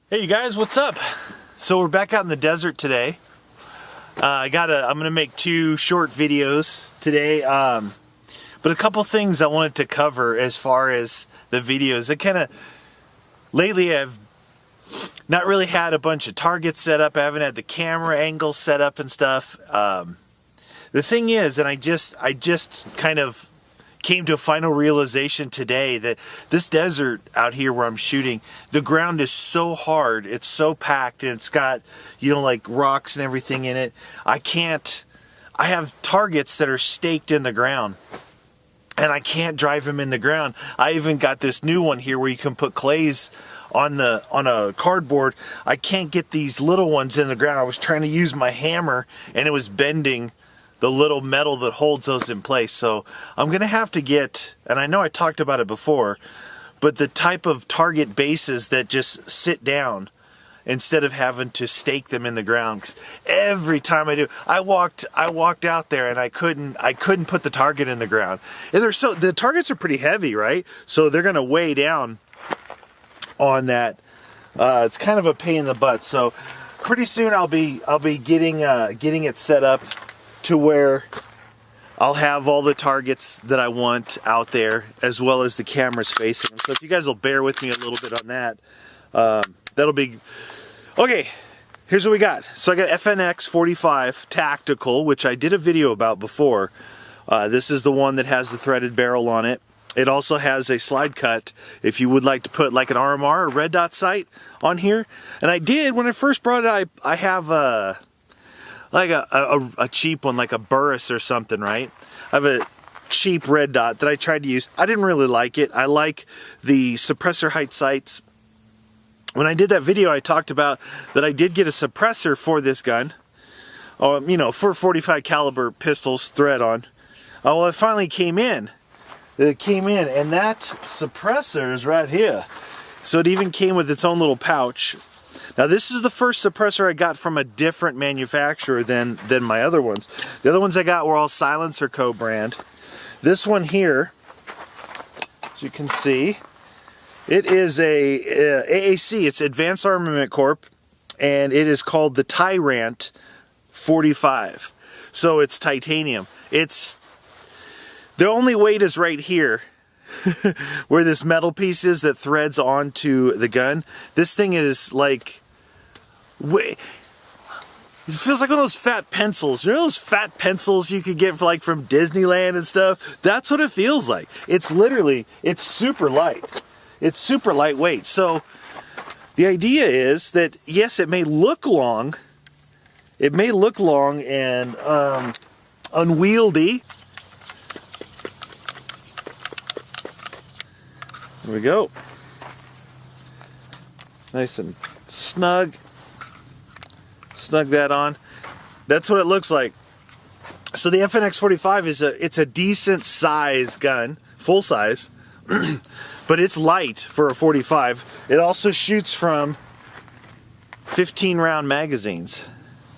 Hey you guys, what's up? So we're back out in the desert today. I'm gonna make two short videos today, but a couple things I wanted to cover as far as the videos. Lately I've not really had a bunch of targets set up. I haven't had the camera angles set up and stuff. The thing is, and I just kind of came to a final realization today that this desert out here where I'm shooting, the ground is so hard, it's so packed, and it's got, like rocks and everything in it. I have targets that are staked in the ground, and I can't drive them in the ground. I even got this new one here where you can put clays on a cardboard. I can't get these little ones in the ground. I was trying to use my hammer, and it was bending the little metal that holds those in place. So I'm gonna have to get, and I know I talked about it before, but the type of target bases that just sit down instead of having to stake them in the ground. 'Cause every time I do, I walked out there and I couldn't put the target in the ground. And the targets are pretty heavy, right? So they're gonna weigh down on that. It's kind of a pain in the butt. So pretty soon I'll be getting it set up to where I'll have all the targets that I want out there, as well as the cameras facing them. So if you guys will bear with me a little bit on that, that'll be okay. Here's what we got. So I got FNX 45 Tactical, which I did a video about before. This is the one that has the threaded barrel on it. It also has a slide cut if you would like to put like an RMR or red dot sight on here. And I did, when I first brought it, I have a cheap one, like a Burris or something, right? I have a cheap red dot that I tried to use. I didn't really like it. I like the suppressor height sights. When I did that video, I talked about that I did get a suppressor for this gun, for 45 caliber pistols thread on. Well, it finally came in. It came in, and that suppressor is right here. So it even came with its own little pouch. Now this is the first suppressor I got from a different manufacturer than my other ones. The other ones I got were all Silencer Co. brand. This one here, as you can see, it is a AAC. It's Advanced Armament Corp. And it is called the Rant 45. So it's titanium. The only weight is right here. Where this metal piece is that threads onto the gun. This thing is like, it feels like one of those fat pencils. You know those fat pencils you could get from Disneyland and stuff? That's what it feels like. It's super light. It's super lightweight. So the idea is that, yes, it may look long. It may look long and unwieldy. There we go. Nice and snug. Snug that on. That's what it looks like. So the FNX 45 it's a decent size gun, full size, but it's light for a 45. It also shoots from 15 round magazines.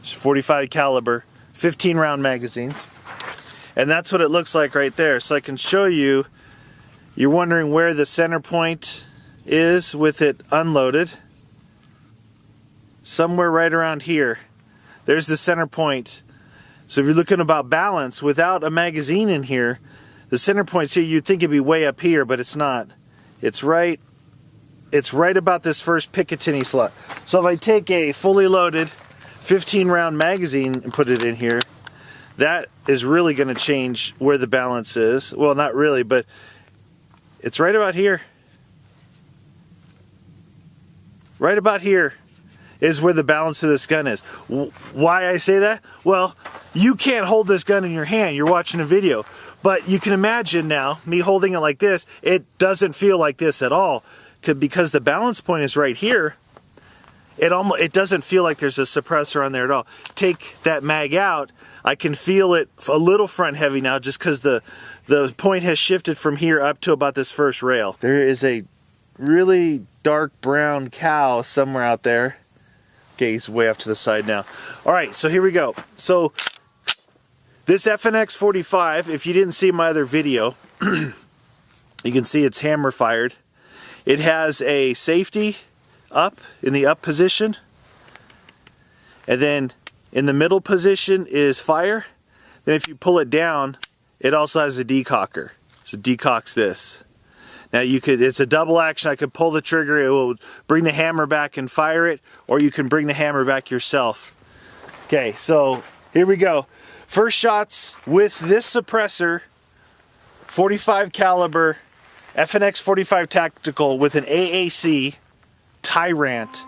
45 caliber, 15 round magazines. And that's what it looks like right there. So I can show you. You're wondering where the center point is with it unloaded. Somewhere right around here. There's the center point. So if you're looking about balance, without a magazine in here, the center point's here. You'd think it'd be way up here, but it's not. It's right about this first Picatinny slot. So if I take a fully loaded 15 round magazine and put it in here, that is really going to change where the balance is. Well, not really, but it's right about here. Right about here is where the balance of this gun is. Why I say that? Well, you can't hold this gun in your hand. You're watching a video. But you can imagine now, me holding it like this, it doesn't feel like this at all. Because the balance point is right here, it doesn't feel like there's a suppressor on there at all. Take that mag out, I can feel it a little front heavy now just because the point has shifted from here up to about this first rail. There is a really dark brown cow somewhere out there. Okay, he's way off to the side now. Alright, so here we go. So this FNX 45, if you didn't see my other video, you can see it's hammer fired. It has a safety up, in the up position. And then in the middle position is fire. Then if you pull it down, it also has a decocker. So it decocks this. Now it's a double action. I could pull the trigger, it will bring the hammer back and fire it, or you can bring the hammer back yourself. Okay, so here we go. First shots with this suppressor, 45 caliber, FNX 45 tactical with an AAC Rant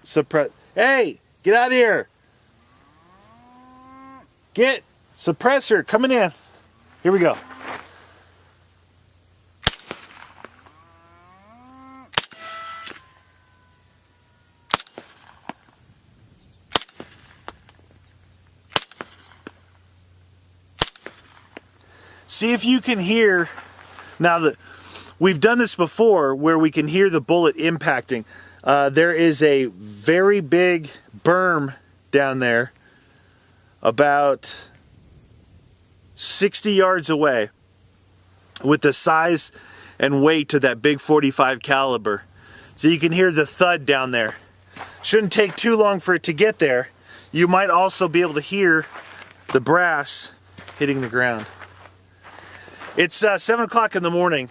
suppress. Hey, get out of here! Get suppressor coming in. Here we go. See if you can hear, now that we've done this before where we can hear the bullet impacting. There is a very big berm down there about 60 yards away with the size and weight of that big 45 caliber. So you can hear the thud down there. Shouldn't take too long for it to get there. You might also be able to hear the brass hitting the ground. It's 7 o'clock in the morning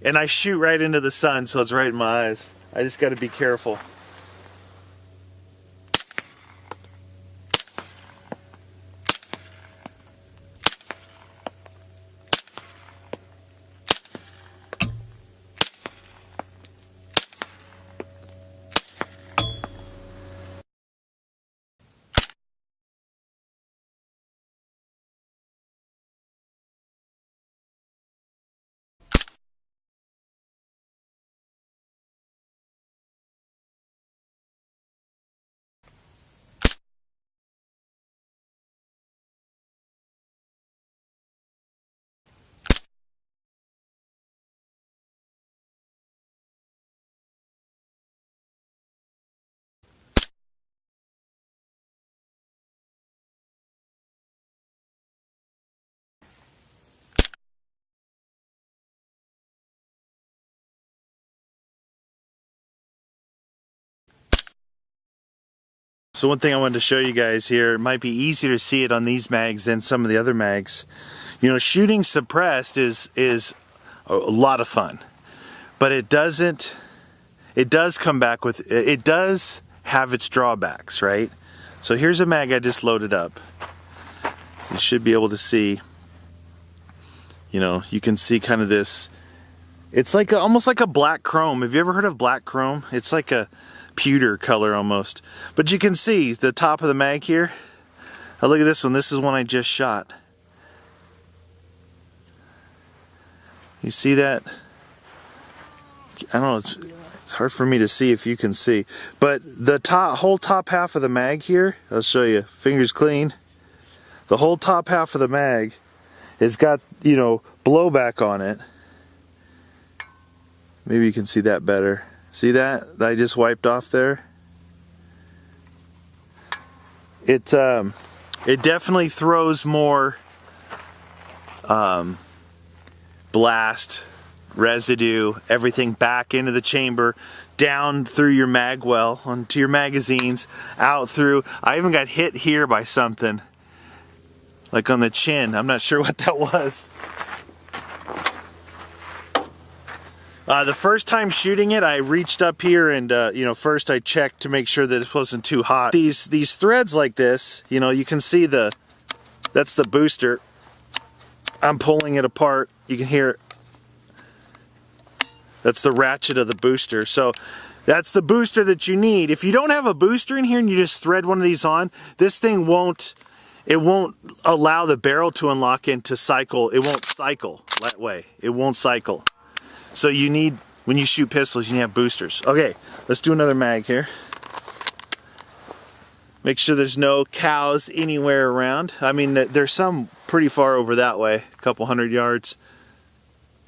and I shoot right into the sun, so it's right in my eyes. I just got to be careful. So one thing I wanted to show you guys here, it might be easier to see it on these mags than some of the other mags. You know, shooting suppressed is a lot of fun, but it does come back with, it does have its drawbacks, right? So here's a mag I just loaded up. You should be able to see, you know, you can see kind of this, it's like almost like a black chrome. Have you ever heard of black chrome? It's like a pewter color almost. But you can see the top of the mag here. Oh, look at this one. This is one I just shot. You see that? I don't know, it's hard for me to see if you can see. But the whole top half of the mag here, I'll show you, fingers clean. The whole top half of the mag has got, you know, blowback on it. Maybe you can see that better. See that I just wiped off there? It definitely throws more blast, residue, everything back into the chamber, down through your mag well, onto your magazines, out through. I even got hit here by something, like on the chin. I'm not sure what that was. The first time shooting it, I reached up here and, you know, first I checked to make sure that it wasn't too hot. These threads like this, you know, you can see that's the booster. I'm pulling it apart. You can hear it. That's the ratchet of the booster. So that's the booster that you need. If you don't have a booster in here and you just thread one of these on, this thing won't allow the barrel to unlock and to cycle. It won't cycle that way. It won't cycle. So you need, when you shoot pistols, you need to have boosters. Okay, let's do another mag here. Make sure there's no cows anywhere around. I mean, there's some pretty far over that way, a couple 100 yards.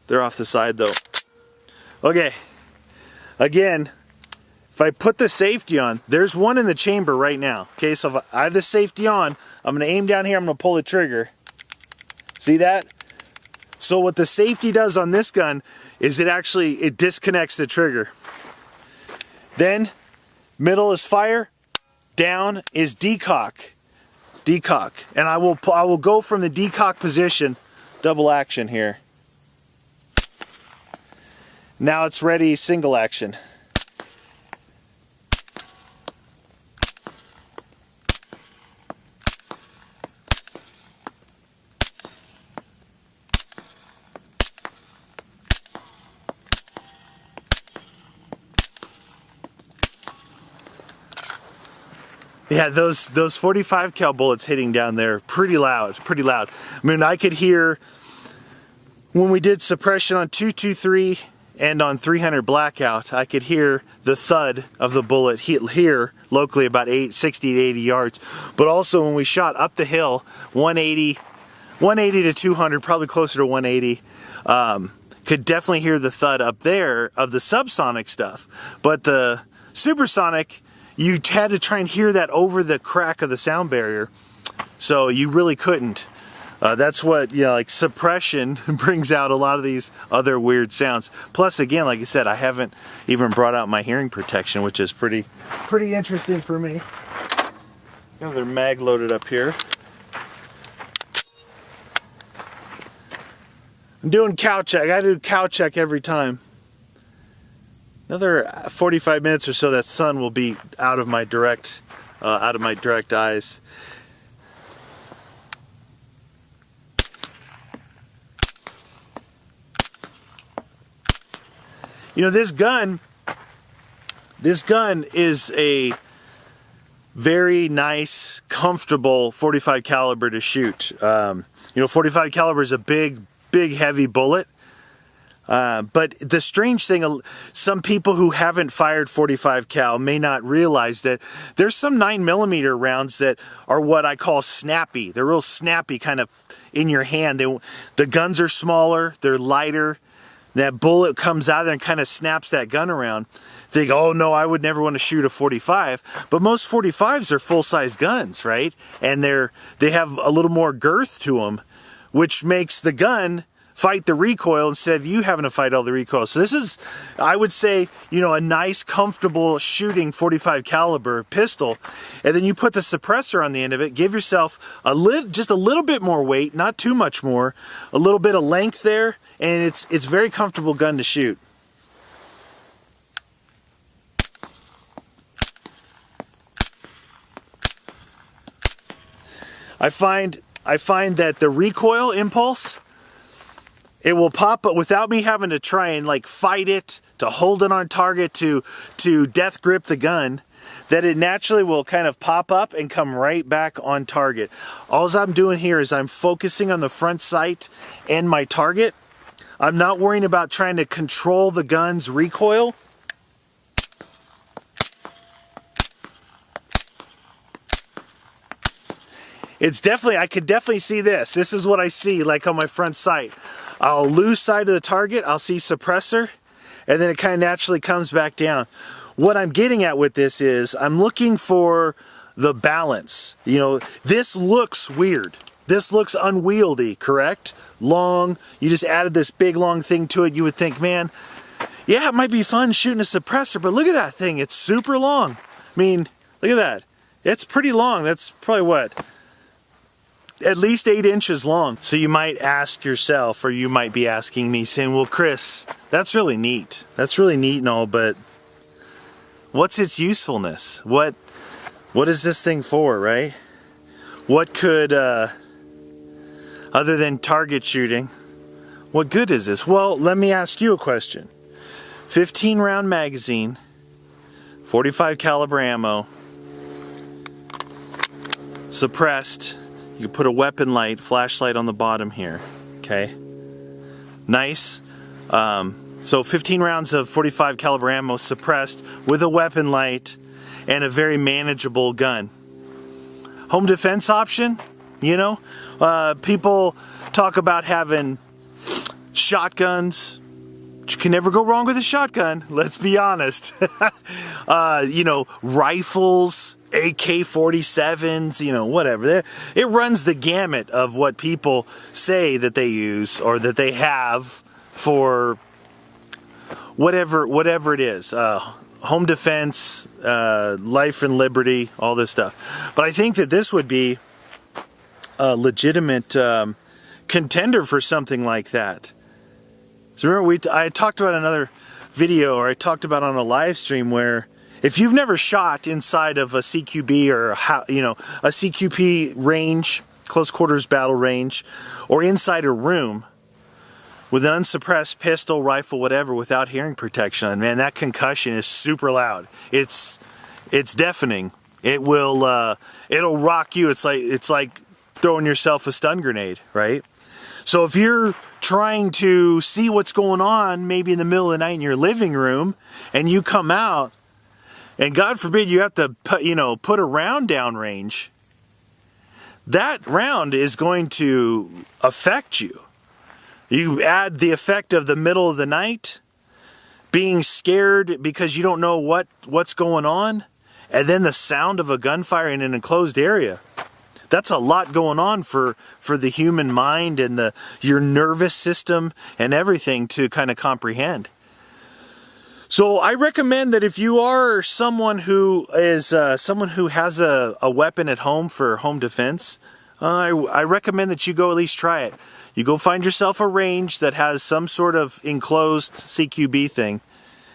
They're off the side though. Okay, again, if I put the safety on, there's one in the chamber right now. Okay, so if I have the safety on, I'm gonna aim down here, I'm gonna pull the trigger. See that? So what the safety does on this gun is it disconnects the trigger. Then middle is fire, down is decock. Decock. And I will go from the decock position, double action here. Now it's ready, single action. Yeah, those 45 cal bullets hitting down there, pretty loud, pretty loud. I mean, I could hear when we did suppression on 223 and on 300 blackout, I could hear the thud of the bullet here locally about 60 to 80 yards. But also when we shot up the hill, 180 to 200, probably closer to 180, could definitely hear the thud up there of the subsonic stuff. But the supersonic, you had to try and hear that over the crack of the sound barrier, so you really couldn't. That's what, you know, like suppression brings out a lot of these other weird sounds. Plus, again, like I said, I haven't even brought out my hearing protection, which is pretty interesting for me. Another mag loaded up here. I'm doing cow check. I gotta do cow check every time. Another 45 minutes or so, that sun will be out of my direct eyes. You know, this gun is a very nice, comfortable 45 caliber to shoot. You know, 45 caliber is a big, heavy bullet. But the strange thing, some people who haven't fired 45 cal may not realize that there's some 9mm rounds that are what I call snappy. They're real snappy, kind of in your hand. The guns are smaller, they're lighter. That bullet comes out there and kind of snaps that gun around. Think, oh no, I would never want to shoot a 45. But most 45s are full-size guns, right? And they have a little more girth to them, which makes the gun fight the recoil instead of you having to fight all the recoil. So this is, I would say, you know, a nice, comfortable shooting 45 caliber pistol. And then you put the suppressor on the end of it, give yourself just a little bit more weight, not too much more, a little bit of length there, and it's very comfortable gun to shoot. I find that the recoil impulse, it will pop up without me having to try and like fight it, to hold it on target, to death grip the gun, that it naturally will kind of pop up and come right back on target. All I'm doing here is I'm focusing on the front sight and my target. I'm not worrying about trying to control the gun's recoil. It's definitely, I could definitely see this. This is what I see like on my front sight. I'll lose sight of the target, I'll see suppressor, and then it kind of naturally comes back down. What I'm getting at with this is I'm looking for the balance. You know, this looks weird. This looks unwieldy, correct? Long, you just added this big long thing to it. You would think, man, yeah, it might be fun shooting a suppressor, but look at that thing, it's super long. I mean, look at that. It's pretty long. That's probably what? At least 8 inches long. So you might ask yourself, or you might be asking me, saying, well, Chris, that's really neat. That's really neat and all, but what's its usefulness? What is this thing for, right? What could, other than target shooting, what good is this? Well, let me ask you a question. 15 round magazine, 45 caliber ammo, suppressed. You put a weapon light, flashlight on the bottom here, okay? Nice. So 15 rounds of 45 caliber ammo suppressed with a weapon light and a very manageable gun. Home defense option, you know? People talk about having shotguns. You can never go wrong with a shotgun, let's be honest. You know, rifles, AK-47s, you know, whatever. It runs the gamut of what people say that they use or that they have for whatever it is. home defense, life and liberty, all this stuff. But I think that this would be a legitimate contender for something like that. So remember, I talked about another video, or I talked about on a live stream, where if you've never shot inside of a CQB or a CQP range, close quarters battle range, or inside a room with an unsuppressed pistol, rifle, whatever, without hearing protection, man, that concussion is super loud. It's deafening. It will it'll rock you. It's like throwing yourself a stun grenade, right? So if you're trying to see what's going on, maybe in the middle of the night in your living room, and you come out, and God forbid you have to put a round down range, that round is going to affect you. You add the effect of the middle of the night, being scared because you don't know what's going on, and then the sound of a gunfire in an enclosed area. That's a lot going on for the human mind and your nervous system and everything to kind of comprehend. So I recommend that if you are someone who has a weapon at home for home defense, I recommend that you go at least try it. You go find yourself a range that has some sort of enclosed CQB thing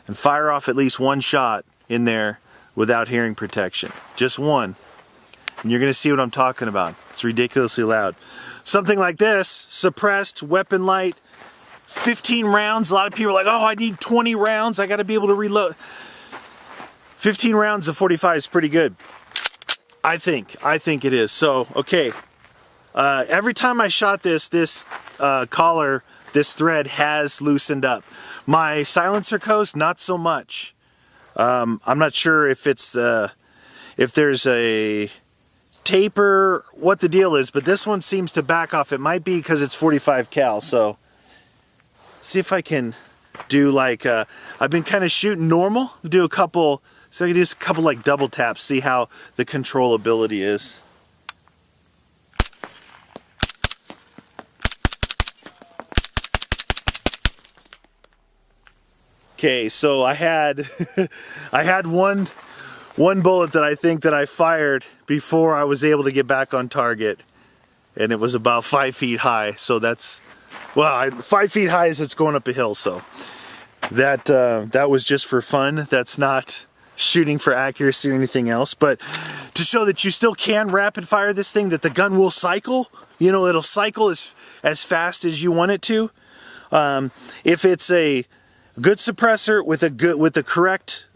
and fire off at least one shot in there without hearing protection. Just one. And you're going to see what I'm talking about. It's ridiculously loud. Something like this, suppressed, weapon light, 15 rounds. A lot of people are like, oh, I need 20 rounds. I got to be able to reload. 15 rounds of 45 is pretty good. I think it is. So, okay. Every time I shot this collar, this thread has loosened up. My silencer coast, not so much. I'm not sure if it's if there's a taper, what the deal is, but this one seems to back off. It might be because it's 45 cal. So, see if I can do like I've been kind of shooting normal. Do a couple. So I can do a couple like double taps. See how the controllability is. Okay, so I had one bullet that I think that I fired before I was able to get back on target, and it was about 5 feet high. So that's, well, 5 feet high as it's going up a hill. So that was just for fun. That's not shooting for accuracy or anything else, but to show that you still can rapid fire this thing, that the gun will cycle. You know, it'll cycle as fast as you want it to. If it's a good suppressor with the correct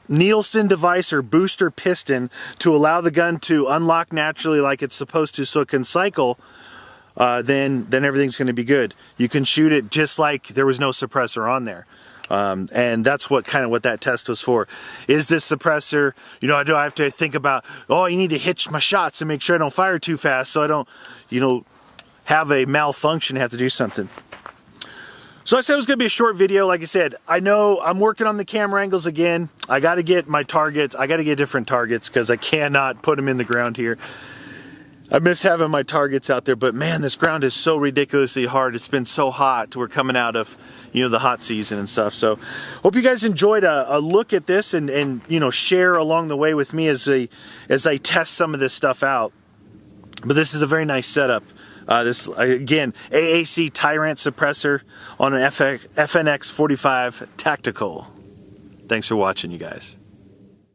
Nielsen device or booster piston to allow the gun to unlock naturally like it's supposed to so it can cycle, then everything's going to be good. You can shoot it just like there was no suppressor on there. And that's what that test was for. Is this suppressor, do I have to think about, oh, you need to hitch my shots and make sure I don't fire too fast so I don't, have a malfunction, have to do something. So I said it was going to be a short video. Like I said, I know I'm working on the camera angles again. I got to get my targets. I got to get different targets because I cannot put them in the ground here. I miss having my targets out there, but man, this ground is so ridiculously hard. It's been so hot. We're coming out of, the hot season and stuff. So hope you guys enjoyed a look at this and share along the way with me as I test some of this stuff out. But this is a very nice setup. This, again, AAC Tyrant suppressor on an FNX 45 Tactical. Thanks for watching, you guys.